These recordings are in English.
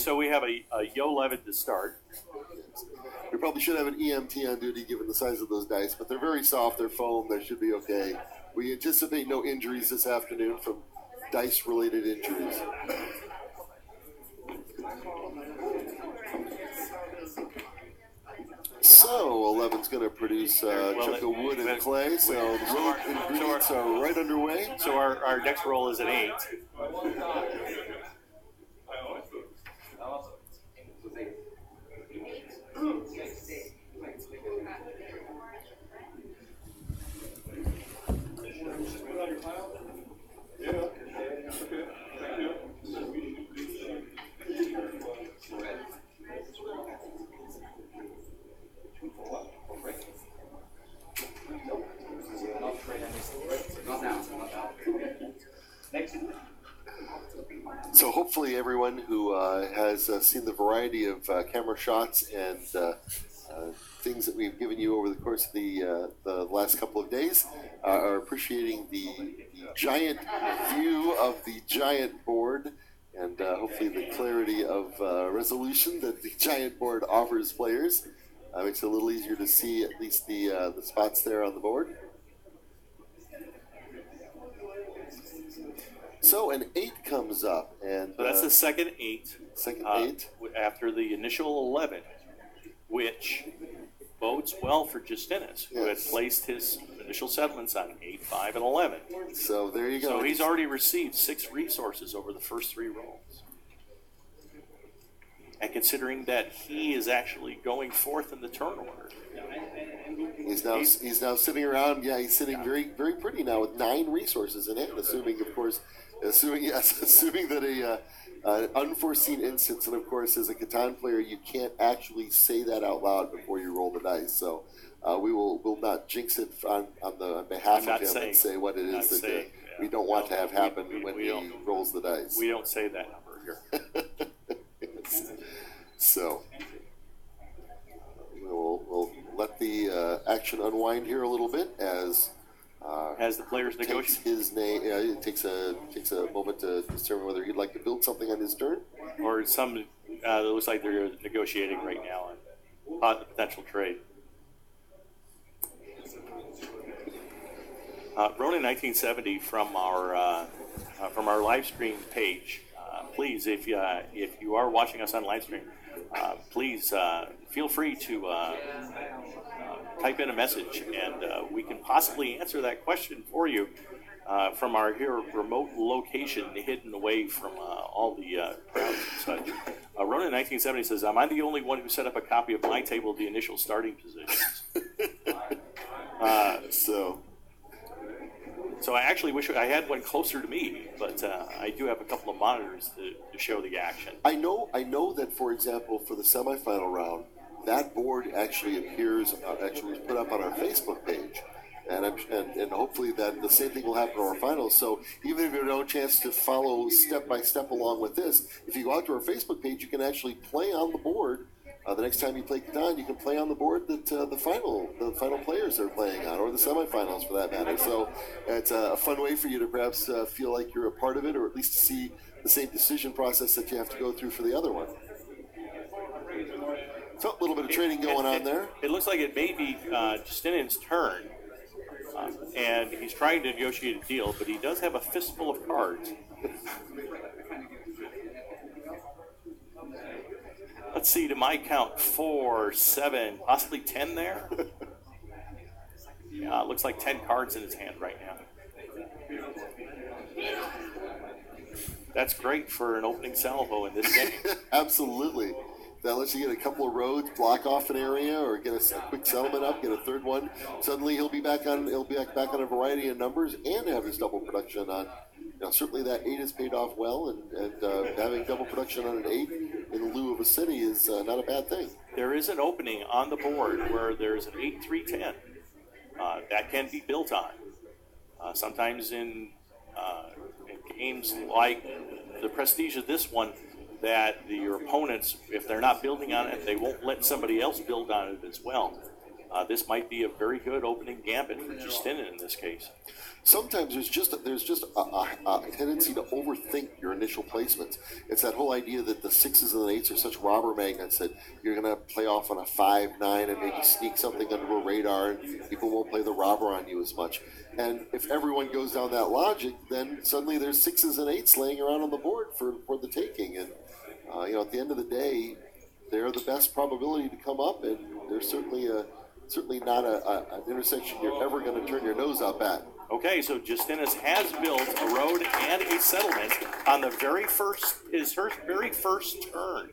so we have a Yo-11 to start. We probably should have an EMT on duty given the size of those dice, but they're very soft, they're foam, they should be okay. We anticipate no injuries this afternoon from dice-related injuries. So 11's going to produce a chunk of wood and clay, so the road ingredients are right underway. So our next roll is an 8. So hopefully everyone who has seen the variety of camera shots and things that we've given you over the course of the last couple of days are appreciating the giant view of the giant board and hopefully the clarity of resolution that the giant board offers players. Makes it a little easier to see at least the spots there on the board. So an 8 comes up, and so that's the second 8. Second 8 after the initial 11, which bodes well for Justinas, who had placed his initial settlements on 8, 5, and 11. So there you go. So he's already received 6 resources over the first 3 rolls. And considering that he is actually going forth in the turn order, he's now sitting around. Yeah, he's sitting very very pretty now with 9 resources in hand. Assuming that an unforeseen instance, and of course as a Catan player, you can't actually say that out loud before you roll the dice. So we'll not jinx it on behalf of him and say what it is that we don't want to have happen when he rolls the dice. We don't say that number here. So we'll let the action unwind here a little bit as the players negotiate his name. It takes a moment to determine whether he'd like to build something on his turn, or some. It looks like they're negotiating right now on the potential trade. Ronan 1970 from our live stream page. Please, if you are watching us on live stream, please feel free to type in a message, and we can possibly answer that question for you from our here remote location, hidden away from all the crowds and such. Ronan 1970 says, "Am I the only one who set up a copy of my table of the initial starting positions?" So I actually wish I had one closer to me, but I do have a couple of monitors to show the action. I know that, for example, for the semifinal round, that board actually appears, actually was put up on our Facebook page, and hopefully that the same thing will happen to our finals. So even if you have no chance to follow step by step along with this, if you go out to our Facebook page, you can actually play on the board. The next time you play Catan, you can play on the board that the final players are playing on, or the semifinals for that matter. So it's a fun way for you to perhaps feel like you're a part of it, or at least see the same decision process that you have to go through for the other one. So a little bit of trading going on there. It looks like it may be Justinan's turn, and he's trying to negotiate a deal, but he does have a fistful of cards. Let's see, to my count, 4, 7, possibly 10 there. Yeah, it looks like 10 cards in his hand right now. That's great for an opening salvo in this game. Absolutely. That lets you get a couple of roads, block off an area, or get a quick settlement up, get a third one. Suddenly he'll be back on a variety of numbers and have his double production on. Now, certainly that 8 has paid off well, and having double production on an 8 in lieu of a city is not a bad thing. There is an opening on the board where there's an 8-3-10 that can be built on. Sometimes in games like the prestige of this one, that your opponents, if they're not building on it, they won't let somebody else build on it as well. this might be a very good opening gambit for Justinen in this case. Sometimes there's just a tendency to overthink your initial placements. It's that whole idea that the 6s and the 8s are such robber magnets that you're going to play off on a 5, 9, and maybe sneak something under a radar, and people won't play the robber on you as much. And if everyone goes down that logic, then suddenly there's 6s and 8s laying around on the board for the taking. And at the end of the day, they're the best probability to come up, and they're certainly not an intersection you're ever going to turn your nose up at. Okay, so Justinas has built a road and a settlement on his very first turn.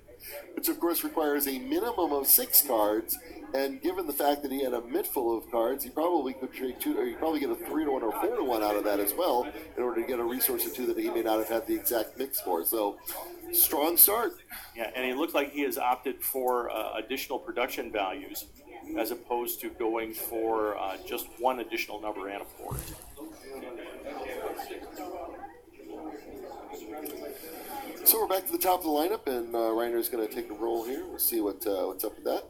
Which, of course, requires a minimum of 6 cards, and given the fact that he had a mitt full of cards, he probably could trade 2, or he probably get a 3-1 or 4-1 out of that as well, in order to get a resource or 2 that he may not have had the exact mix for. So, strong start. Yeah, and it looks like he has opted for additional production values, as opposed to going for just one additional number and a port. So we're back to the top of the lineup, and Reiner's going to take a roll here. We'll see what's up with that.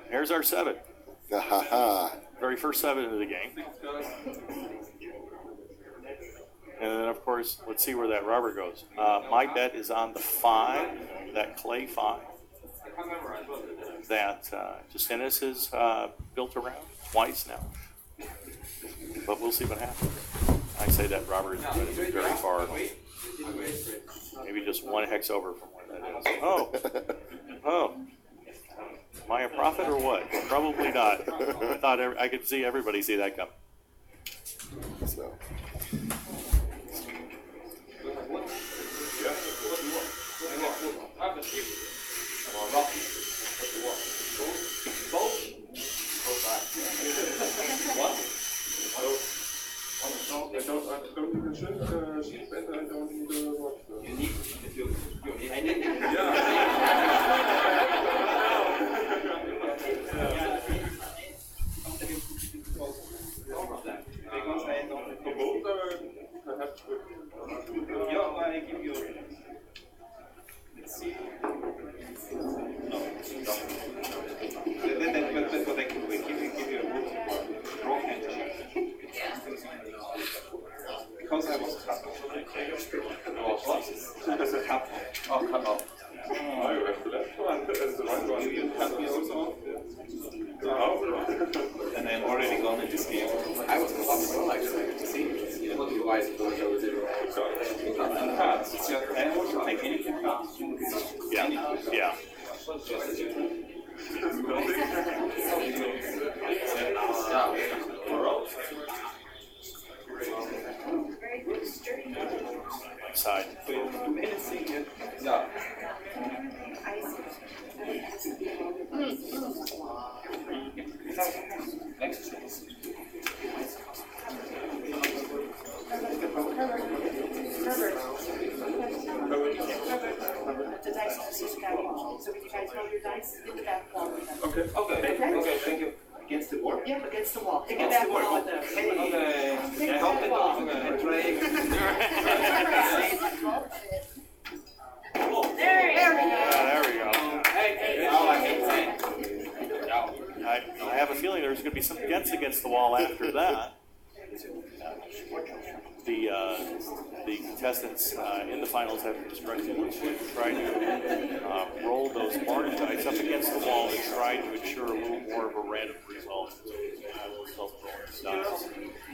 Here's our 7. Very first 7 of the game. And then, of course, let's see where that rubber goes. My bet is on the 5, that clay 5, that Justinas has built around twice now. But we'll see what happens. I say that rubber is going to be very far. Maybe just 1 hex over from where that is. Oh. Am I a prophet or what? Probably not. I thought I could see everybody see that come. So. And I'm already gone in this game. I was like to see cards. It's your take any cards. Yeah. Side. Yeah. The dice on the seat back wall. So when you guys roll your dice, hit the back wall with them. Okay, thank you. Against the board? Yep, against the wall. Hit the back wall with them. Okay. I hope that wall. There we go. There we go. Hey. I have a feeling there's going to be some gets against the wall after that. The contestants in the finals have instructed to try to roll those large dice up against the wall and try to ensure a little more of a random result.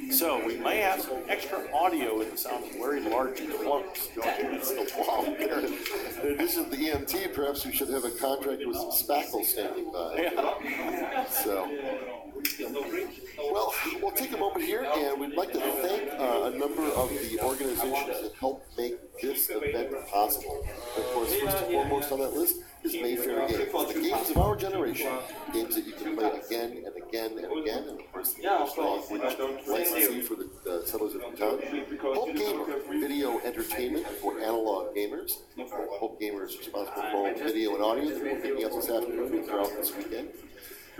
So we may have some extra audio with the sound of very large clumps going against the wall. In addition to the EMT, perhaps we should have a contract with some spackle standing by. Yeah. So, well, we'll take a moment here, and we'd like to thank a number of the organizations that helped make this event possible. And of course, first and foremost on that list is Mayfair Games, the games of our generation, games that you can play again and again and again, and of course, the licensee for the Settlers of Catan. Hope Gamer, video entertainment for analog gamers. Hope Gamer is responsible for all the video and audio that we're picking up this afternoon and throughout this weekend.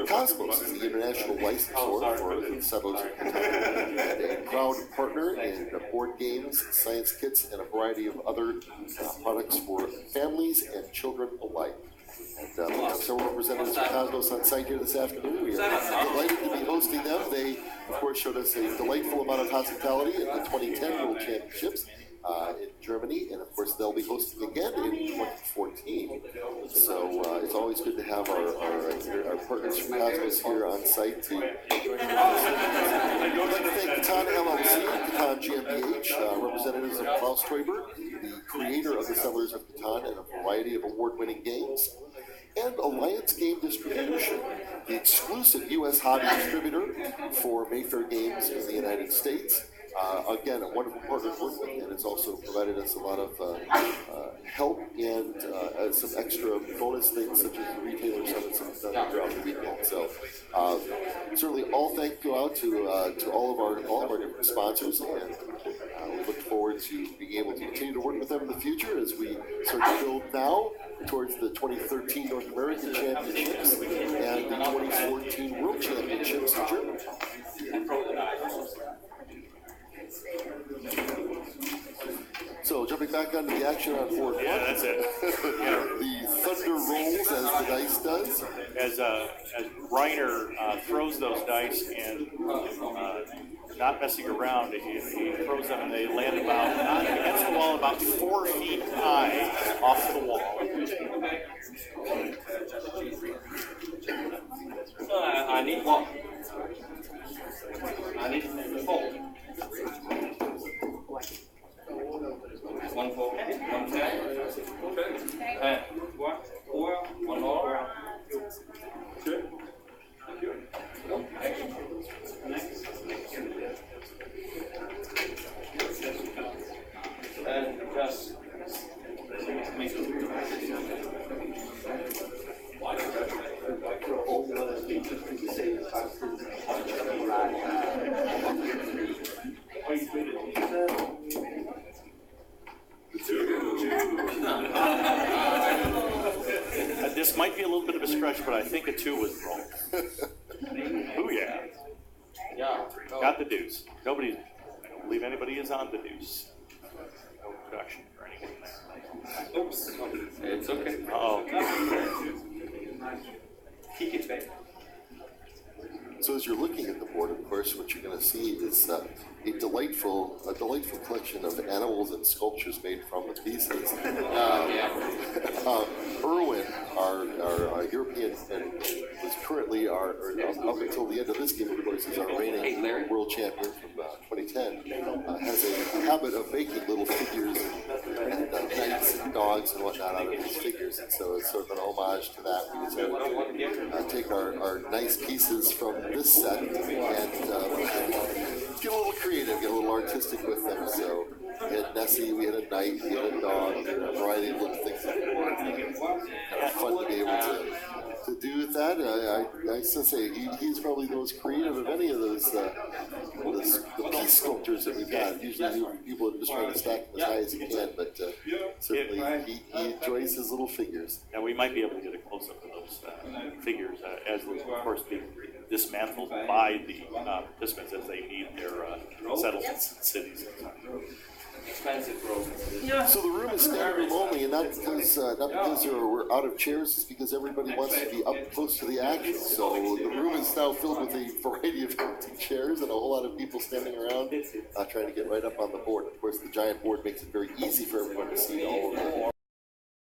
Cosmos is the international licensor for the Settlers of Catan, and a proud partner in board games, science kits, and a variety of other products for families and children alike. And we have several representatives from Cosmos on site here this afternoon. We are delighted to be hosting them. They, of course, showed us a delightful amount of hospitality at the 2010 World Championships in Germany, and of course they'll be hosting again in 2014. So it's always good to have our partners from Cosmos here on site. I'd like to thank Catan LLC, Catan GmbH, representatives of Klaus Teuber, the creator of the Settlers of Catan and a variety of award-winning games, and Alliance Game Distribution, the exclusive U.S. hobby distributor for Mayfair games in the United States. Again, a wonderful partner to work with, and it's also provided us a lot of help and some extra bonus things such as the retailer summits and throughout the weekend. So certainly all thank you out to all of our different sponsors, and we look forward to being able to continue to work with them in the future as we start to build now towards the 2013 North American Championships and the 2014 World Championships in Germany. So jumping back onto the action on board one. Yeah, that's it. The thunder rolls as the dice does. As Reiner throws those dice and not messing around, he throws them and they land about against the wall about 4 feet high off the wall. I need what? I need 4. 1 4, 1 10, 1 4, 1 more. Good. And just make This might be a little bit of a stretch, but I think a 2 was wrong. Ooh, yeah. Yeah. Got the deuce. I don't believe anybody is on the deuce. No production or anything there. Oops. It's okay. Uh-oh. Kick it back. So as you're looking at the board, of course, what you're going to see is a delightful collection of animals and sculptures made from the pieces. Erwin, our European, and was currently up until the end of this game, of course, is our reigning world champion from 2010. Has a habit of making little figures and knights and dogs and whatnot out of these figures, and so it's sort of an homage to that. We just take our nice pieces from this set and get a little creative, get a little artistic with them. So we had Nessie, we had a knight, we had a dog, we had a variety of little things that we wanted. Kind of fun to be able to do with that. I still say he's probably the most creative of any of those the piece sculptures that we've had. Usually people are just trying to stack them as high as you can, but certainly he enjoys his little figures. And we might be able to get a close-up of those figures as they, of course, being dismantled by the participants as they need their settlements and cities. Expensive program. So the room is standing room only, and not because we're out of chairs, it's because everybody wants to be up close to the action. So the room is now filled with a variety of empty chairs and a whole lot of people standing around trying to get right up on the board. Of course, the giant board makes it very easy for everyone to see all of the